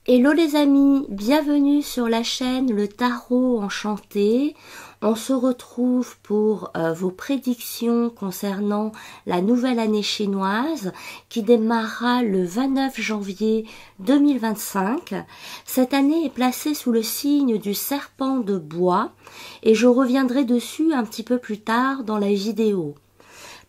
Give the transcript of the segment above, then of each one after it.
Hello les amis, bienvenue sur la chaîne Le Tarot Enchanté. On se retrouve pour vos prédictions concernant la nouvelle année chinoise qui démarrera le 29 janvier 2025. Cette année est placée sous le signe du serpent de bois et je reviendrai dessus un petit peu plus tard dans la vidéo.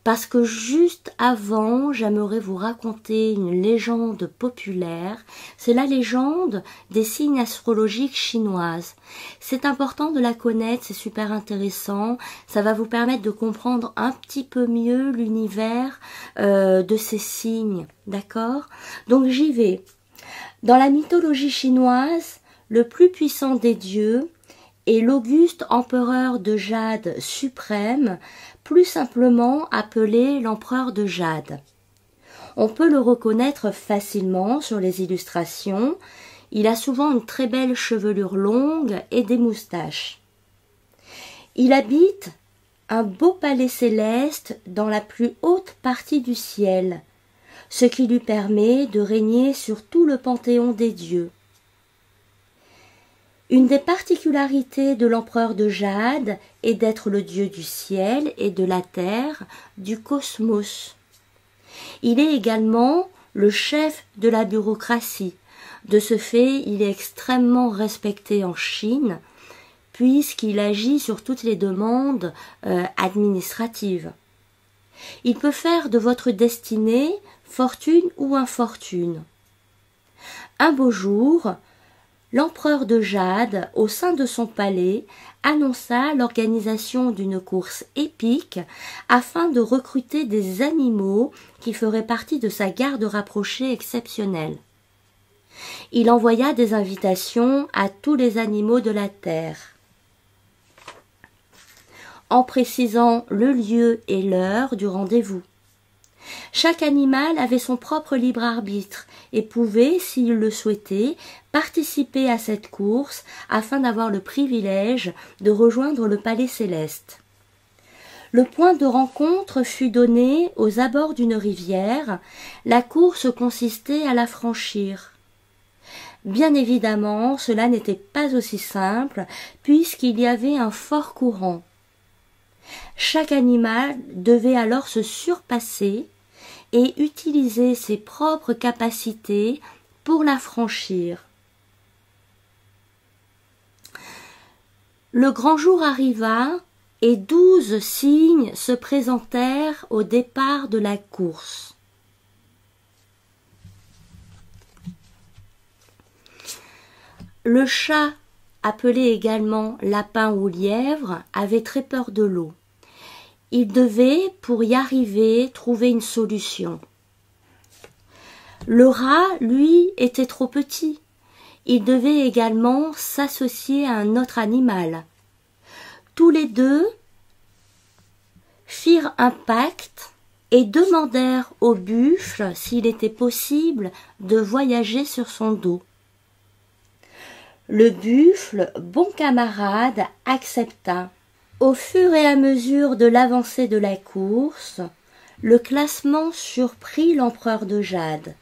Parce que juste avant, j'aimerais vous raconter une légende populaire. C'est la légende des signes astrologiques chinoises. C'est important de la connaître, c'est super intéressant. Ça va vous permettre de comprendre un petit peu mieux l'univers de ces signes. D'accord? Donc j'y vais. Dans la mythologie chinoise, le plus puissant des dieux est l'auguste empereur de Jade suprême, plus simplement appelé l'empereur de Jade. On peut le reconnaître facilement sur les illustrations. Il a souvent une très belle chevelure longue et des moustaches. Il habite un beau palais céleste dans la plus haute partie du ciel, ce qui lui permet de régner sur tout le panthéon des dieux. Une des particularités de l'empereur de Jade est d'être le dieu du ciel et de la terre, du cosmos. Il est également le chef de la bureaucratie. De ce fait, il est extrêmement respecté en Chine, puisqu'il agit sur toutes les demandes administratives. Il peut faire de votre destinée fortune ou infortune. Un beau jour, l'empereur de Jade, au sein de son palais, annonça l'organisation d'une course épique afin de recruter des animaux qui feraient partie de sa garde rapprochée exceptionnelle. Il envoya des invitations à tous les animaux de la terre, en précisant le lieu et l'heure du rendez-vous. Chaque animal avait son propre libre arbitre et pouvait, s'il le souhaitait, participer à cette course afin d'avoir le privilège de rejoindre le palais céleste. Le point de rencontre fut donné aux abords d'une rivière. La course consistait à la franchir. Bien évidemment, cela n'était pas aussi simple puisqu'il y avait un fort courant. Chaque animal devait alors se surpasser et utiliser ses propres capacités pour la franchir. Le grand jour arriva et 12 cygnes se présentèrent au départ de la course. Le chat, appelé également lapin ou lièvre, avait très peur de l'eau. Il devait, pour y arriver, trouver une solution. Le rat, lui, était trop petit. Il devait également s'associer à un autre animal. Tous les deux firent un pacte et demandèrent au buffle s'il était possible de voyager sur son dos. Le buffle, bon camarade, accepta. Au fur et à mesure de l'avancée de la course, le classement surprit l'empereur de Jade.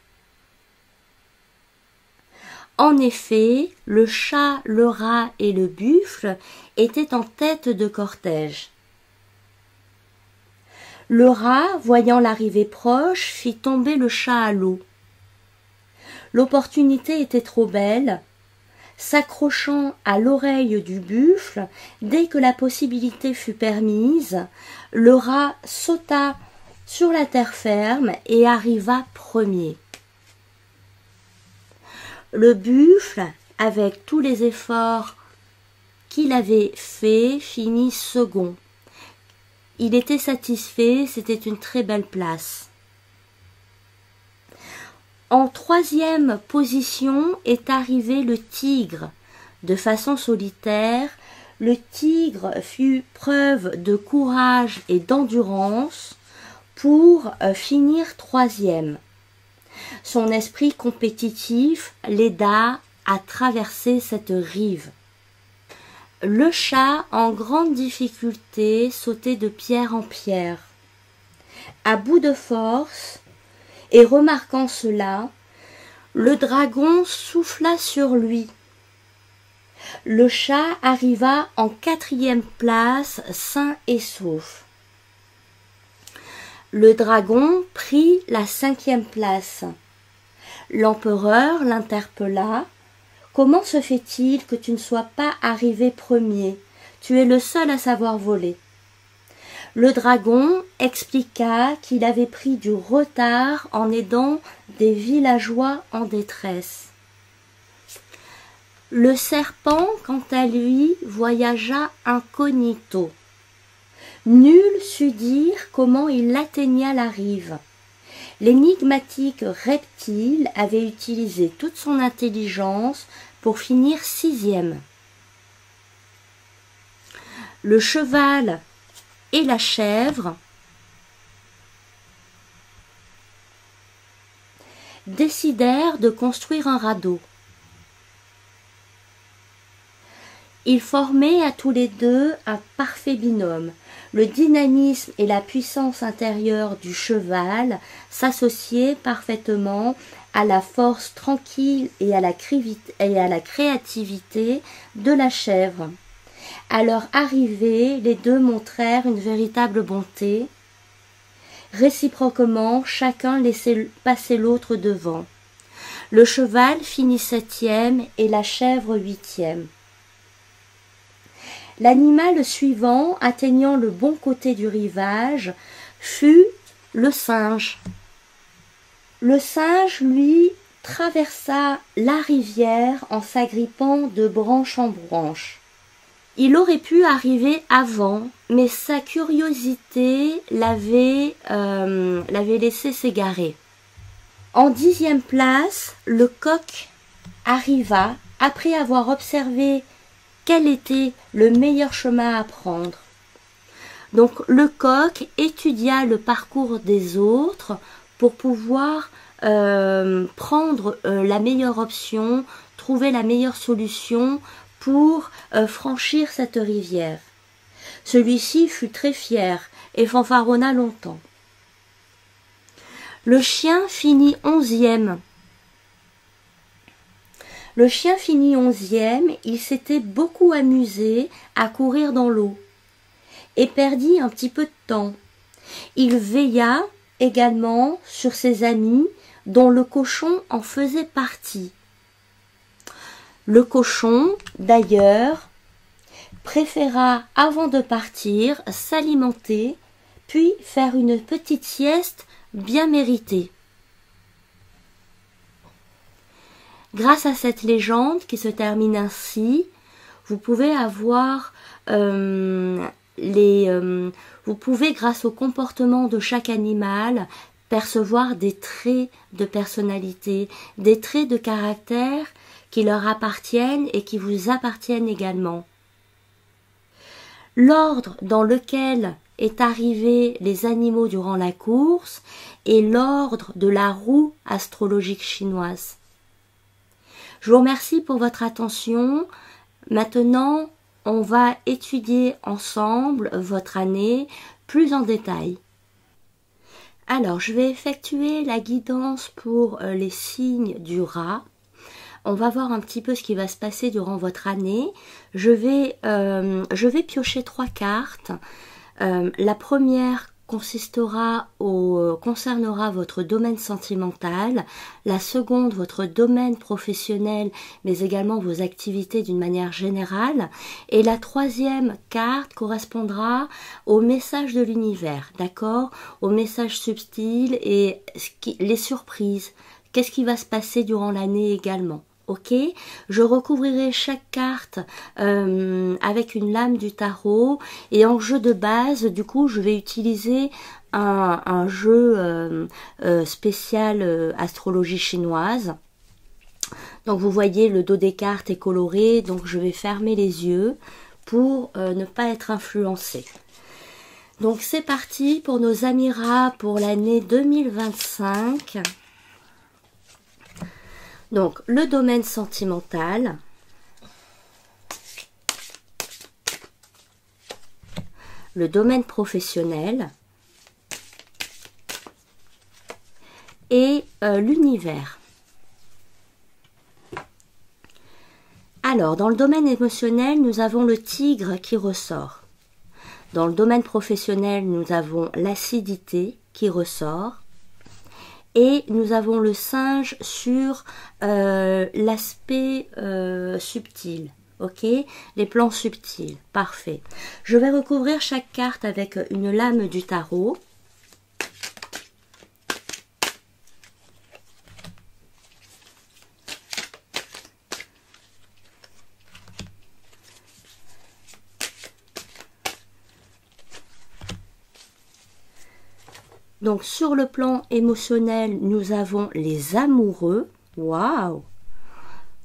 En effet, le chat, le rat et le buffle étaient en tête de cortège. Le rat, voyant l'arrivée proche, fit tomber le chat à l'eau. L'opportunité était trop belle. S'accrochant à l'oreille du buffle, dès que la possibilité fut permise, le rat sauta sur la terre ferme et arriva premier. Le buffle, avec tous les efforts qu'il avait faits, finit second. Il était satisfait, c'était une très belle place. En troisième position est arrivé le tigre. De façon solitaire, le tigre fit preuve de courage et d'endurance pour finir troisième. Son esprit compétitif l'aida à traverser cette rive. Le chat, en grande difficulté, sautait de pierre en pierre. À bout de force, et remarquant cela, le dragon souffla sur lui. Le chat arriva en 4e place, sain et sauf. Le dragon prit la 5e place. L'empereur l'interpella. « Comment se fait-il que tu ne sois pas arrivé premier? Tu es le seul à savoir voler. » Le dragon expliqua qu'il avait pris du retard en aidant des villageois en détresse. Le serpent, quant à lui, voyagea incognito. Nul sut dire comment il atteignait la rive. L'énigmatique reptile avait utilisé toute son intelligence pour finir 6e. Le cheval et la chèvre décidèrent de construire un radeau. Ils formaient à tous les deux un parfait binôme. Le dynamisme et la puissance intérieure du cheval s'associaient parfaitement à la force tranquille et à la créativité de la chèvre. À leur arrivée, les deux montrèrent une véritable bonté. Réciproquement, chacun laissait passer l'autre devant. Le cheval finit 7e et la chèvre 8e. L'animal suivant, atteignant le bon côté du rivage, fut le singe. Le singe, lui, traversa la rivière en s'agrippant de branche en branche. Il aurait pu arriver avant, mais sa curiosité l'avait laissé s'égarer. En 10e place, le coq arriva après avoir observé quel était le meilleur chemin à prendre. Donc le coq étudia le parcours des autres pour pouvoir prendre la meilleure option, trouver la meilleure solution pour franchir cette rivière. Celui-ci fut très fier et fanfaronna longtemps. Le chien finit 11e. Le chien finit 11e, il s'était beaucoup amusé à courir dans l'eau et perdit un petit peu de temps. Il veilla également sur ses amis dont le cochon en faisait partie. Le cochon, d'ailleurs, préféra avant de partir s'alimenter puis faire une petite sieste bien méritée. Grâce à cette légende qui se termine ainsi, vous pouvez avoir vous pouvez, grâce au comportement de chaque animal, percevoir des traits de personnalité, des traits de caractère qui leur appartiennent et qui vous appartiennent également. L'ordre dans lequel est arrivé les animaux durant la course est l'ordre de la roue astrologique chinoise. Je vous remercie pour votre attention. Maintenant, on va étudier ensemble votre année plus en détail. Alors, je vais effectuer la guidance pour les signes du rat. On va voir un petit peu ce qui va se passer durant votre année. Je vais piocher 3 cartes. La première concernera votre domaine sentimental, la seconde votre domaine professionnel, mais également vos activités d'une manière générale, et la troisième carte correspondra au message de l'univers, d'accord, au message subtil et les surprises, qu'est-ce qui va se passer durant l'année également. Ok, je recouvrirai chaque carte avec une lame du tarot et en jeu de base, du coup, je vais utiliser un jeu spécial astrologie chinoise. Donc vous voyez, le dos des cartes est coloré, donc je vais fermer les yeux pour ne pas être influencée. Donc c'est parti pour nos amis rats pour l'année 2025. Donc, le domaine sentimental. le domaine professionnel et l'univers. Alors, dans le domaine émotionnel, nous avons le tigre qui ressort. Dans le domaine professionnel, nous avons l'acidité qui ressort. Et nous avons le singe sur l'aspect subtil. Ok, les plans subtils. Parfait. Je vais recouvrir chaque carte avec une lame du tarot. Donc, sur le plan émotionnel, nous avons les amoureux. Waouh!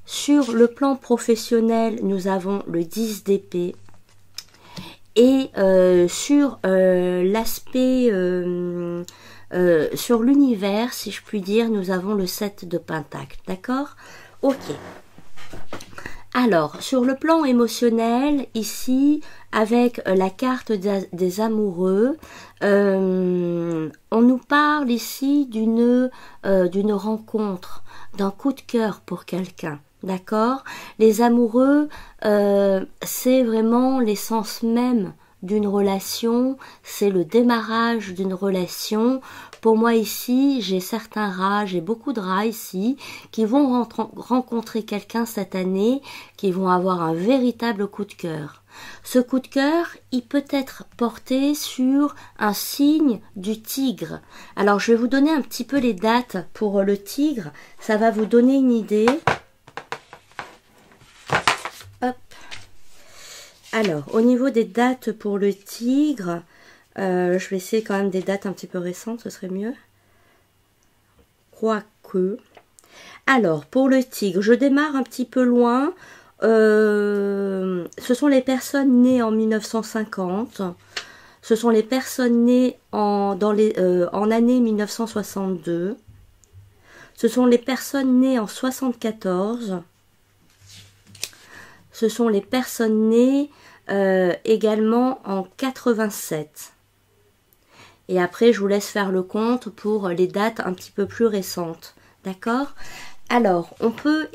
Sur le plan professionnel, nous avons le 10 d'épée. Et sur l'aspect, sur l'univers, si je puis dire, nous avons le 7 de pentacle. D'accord? Ok. Alors, sur le plan émotionnel, ici, avec la carte des amoureux, on nous parle ici d'une rencontre, d'un coup de cœur pour quelqu'un. D'accord? Les amoureux, c'est vraiment l'essence même d'une relation, c'est le démarrage d'une relation. Pour moi ici, j'ai certains rats, j'ai beaucoup de rats ici, qui vont rencontrer quelqu'un cette année, qui vont avoir un véritable coup de cœur. Ce coup de cœur, il peut être porté sur un signe du tigre. Alors, je vais vous donner un petit peu les dates pour le tigre, ça va vous donner une idée. Hop. Alors, au niveau des dates pour le tigre, je vais essayer quand même des dates un petit peu récentes, ce serait mieux. Quoique. Alors, pour le tigre, je démarre un petit peu loin. Ce sont les personnes nées en 1950. Ce sont les personnes nées en année 1962. Ce sont les personnes nées en 74. Ce sont les personnes nées également en 87. Et après, je vous laisse faire le compte pour les dates un petit peu plus récentes. D'accord? Alors, on peut...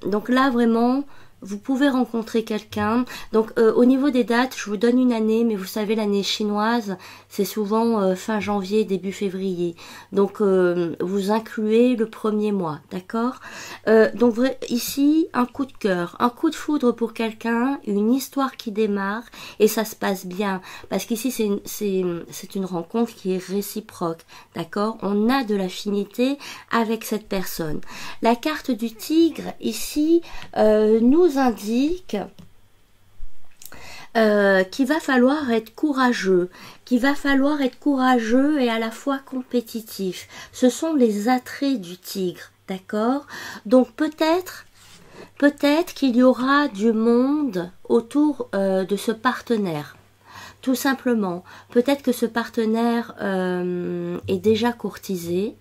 donc là, vraiment... Vous pouvez rencontrer quelqu'un. Donc, au niveau des dates, je vous donne une année, mais vous savez, l'année chinoise, c'est souvent fin janvier, début février. Donc, vous incluez le premier mois, d'accord? Donc, ici, un coup de cœur, un coup de foudre pour quelqu'un, une histoire qui démarre, et ça se passe bien. Parce qu'ici, c'est une rencontre qui est réciproque, d'accord? On a de l'affinité avec cette personne. La carte du tigre, ici, nous indique qu'il va falloir être courageux, et à la fois compétitif. Ce sont les attraits du tigre, d'accord? Donc peut-être qu'il y aura du monde autour de ce partenaire. Tout simplement, peut-être que ce partenaire est déjà courtisé.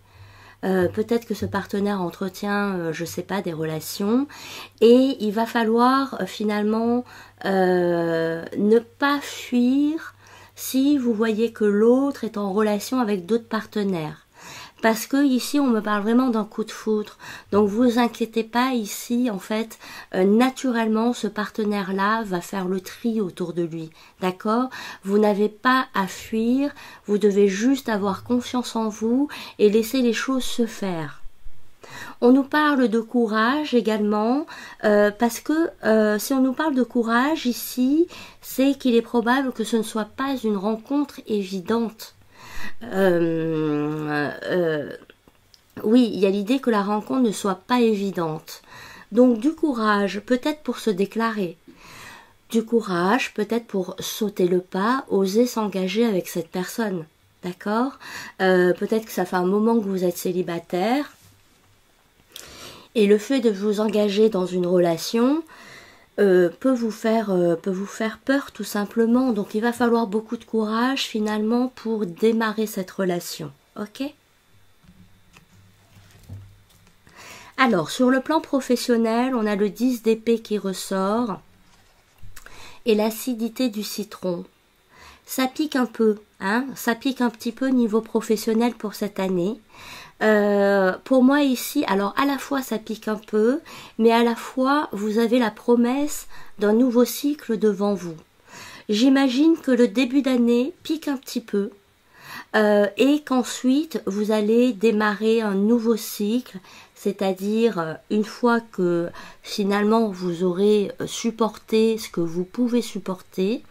Peut-être que ce partenaire entretient, je sais pas, des relations, et il va falloir finalement ne pas fuir si vous voyez que l'autre est en relation avec d'autres partenaires. Parce que ici, on me parle vraiment d'un coup de foudre. Donc, vous inquiétez pas, ici, en fait, naturellement, ce partenaire-là va faire le tri autour de lui. D'accord? Vous n'avez pas à fuir, vous devez juste avoir confiance en vous et laisser les choses se faire. On nous parle de courage également, parce que si on nous parle de courage ici, c'est qu'il est probable que ce ne soit pas une rencontre évidente. Oui, il y a l'idée que la rencontre ne soit pas évidente. Donc du courage, peut-être pour se déclarer. Du courage, peut-être pour sauter le pas, oser s'engager avec cette personne. D'accord? Peut-être que ça fait un moment que vous êtes célibataire. Et le fait de vous engager dans une relation peut vous faire peur tout simplement. Donc il va falloir beaucoup de courage finalement pour démarrer cette relation. Ok? Alors sur le plan professionnel, on a le 10 d'épée qui ressort et l'acidité du citron. ça pique un peu, hein, ça pique un petit peu niveau professionnel pour cette année. Pour moi ici, alors à la fois ça pique un peu, mais à la fois vous avez la promesse d'un nouveau cycle devant vous. J'imagine que le début d'année pique un petit peu et qu'ensuite vous allez démarrer un nouveau cycle, c'est-à-dire une fois que finalement vous aurez supporté ce que vous pouvez supporter,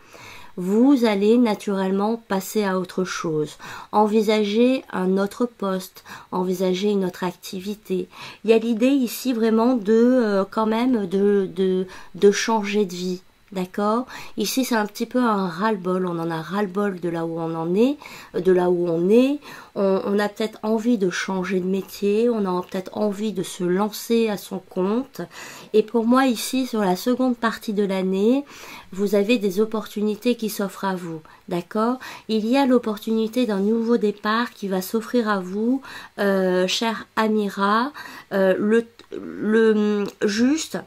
vous allez naturellement passer à autre chose, envisager un autre poste, envisager une autre activité. Il y a l'idée ici vraiment de quand même de changer de vie. D'accord? Ici, c'est un petit peu un ras-le-bol. On en a ras-le-bol de là où on en est, de là où on est. On a peut-être envie de changer de métier. On a peut-être envie de se lancer à son compte. Et pour moi, ici, sur la seconde partie de l'année, vous avez des opportunités qui s'offrent à vous. D'accord? Il y a l'opportunité d'un nouveau départ qui va s'offrir à vous, chère Amira. Juste...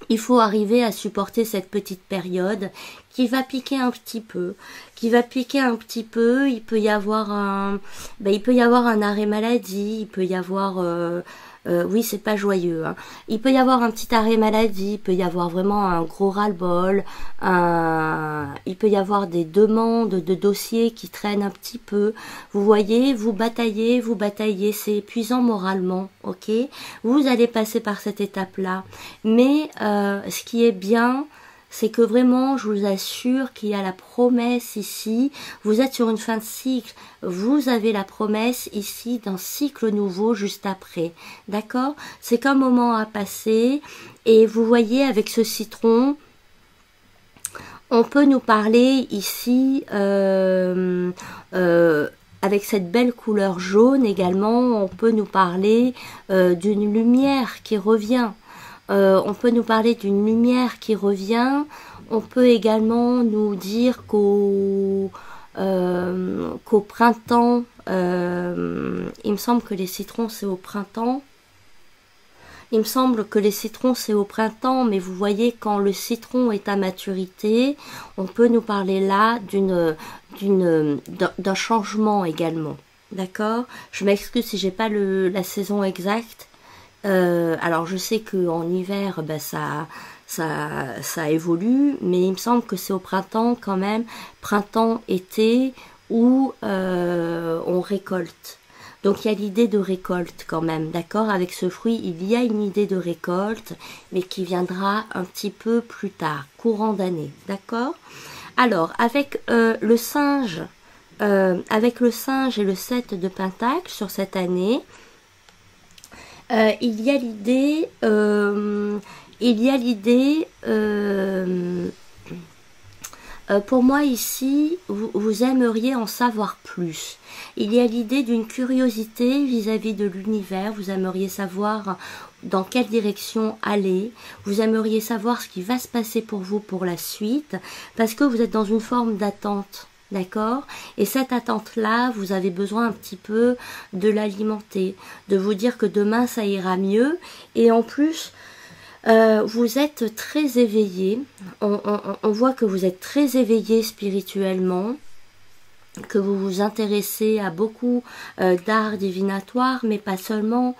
il faut arriver à supporter cette petite période qui va piquer un petit peu, Il peut y avoir un arrêt maladie, il peut y avoir, oui, c'est pas joyeux, hein. Il peut y avoir un petit arrêt maladie, il peut y avoir vraiment un gros ras-le-bol, il peut y avoir des demandes de dossiers qui traînent un petit peu. Vous voyez, vous bataillez, c'est épuisant moralement, ok? Vous allez passer par cette étape-là, mais ce qui est bien, c'est que vraiment, je vous assure qu'il y a la promesse ici, vous êtes sur une fin de cycle, vous avez la promesse ici d'un cycle nouveau juste après, d'accord? C'est qu'un moment à passer, et vous voyez avec ce citron, on peut nous parler ici, avec cette belle couleur jaune également, on peut nous parler d'une lumière qui revient. On peut nous parler d'une lumière qui revient. On peut également nous dire qu'au printemps, il me semble que les citrons c'est au printemps. Il me semble que les citrons c'est au printemps, mais vous voyez quand le citron est à maturité, on peut nous parler là d'un changement également. D'accord? Je m'excuse si j'ai pas la saison exacte. Alors je sais qu'en hiver ça évolue, mais il me semble que c'est au printemps quand même, printemps-été, où on récolte. Donc il y a l'idée de récolte quand même, d'accord? Avec ce fruit, il y a une idée de récolte, mais qui viendra un petit peu plus tard, courant d'année, d'accord? Alors avec le singe et le 7 de Pentacle sur cette année, il y a l'idée, pour moi ici, vous aimeriez en savoir plus. Il y a l'idée d'une curiosité vis-à-vis de l'univers, vous aimeriez savoir dans quelle direction aller, vous aimeriez savoir ce qui va se passer pour vous pour la suite, parce que vous êtes dans une forme d'attente. D'accord? Et cette attente-là, vous avez besoin un petit peu de l'alimenter, de vous dire que demain ça ira mieux. Et en plus, vous êtes très éveillé. On voit que vous êtes très éveillé spirituellement, que vous vous intéressez à beaucoup d'arts divinatoires, mais pas seulement.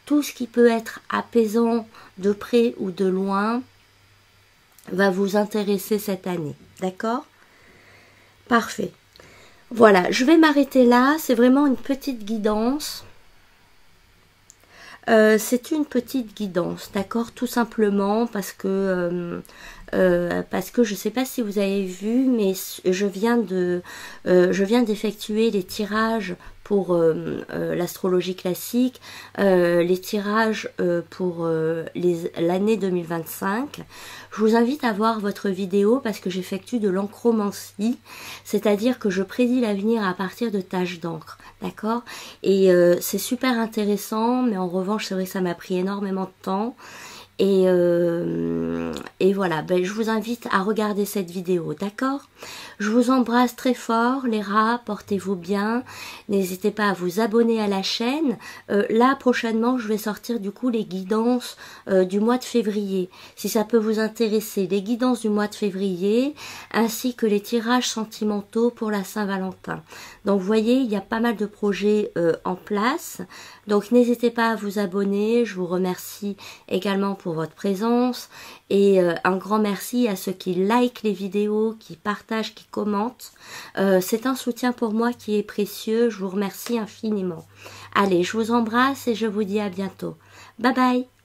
Tout ce qui peut être apaisant de près ou de loin va vous intéresser cette année. D'accord? Parfait. Voilà, je vais m'arrêter là. C'est vraiment une petite guidance. C'est une petite guidance, d'accord? Tout simplement parce que je ne sais pas si vous avez vu, mais je viens d'effectuer les tirages pour l'astrologie classique, les tirages pour l'année 2025. Je vous invite à voir votre vidéo parce que j'effectue de l'encromancie, c'est-à-dire que je prédis l'avenir à partir de taches d'encre, d'accord? Et c'est super intéressant, mais en revanche, c'est vrai que ça m'a pris énormément de temps. Et voilà, ben, je vous invite à regarder cette vidéo, d'accord? Je vous embrasse très fort, les rats, portez-vous bien. N'hésitez pas à vous abonner à la chaîne. Là, prochainement, je vais sortir du coup les guidances du mois de février. Si ça peut vous intéresser, les guidances du mois de février, ainsi que les tirages sentimentaux pour la Saint-Valentin. Donc, vous voyez, il y a pas mal de projets en place. Donc, n'hésitez pas à vous abonner. Je vous remercie également pour votre présence. Et un grand merci à ceux qui likent les vidéos, qui partagent, qui commentent. C'est un soutien pour moi qui est précieux. Je vous remercie infiniment. Allez, je vous embrasse et je vous dis à bientôt. Bye bye!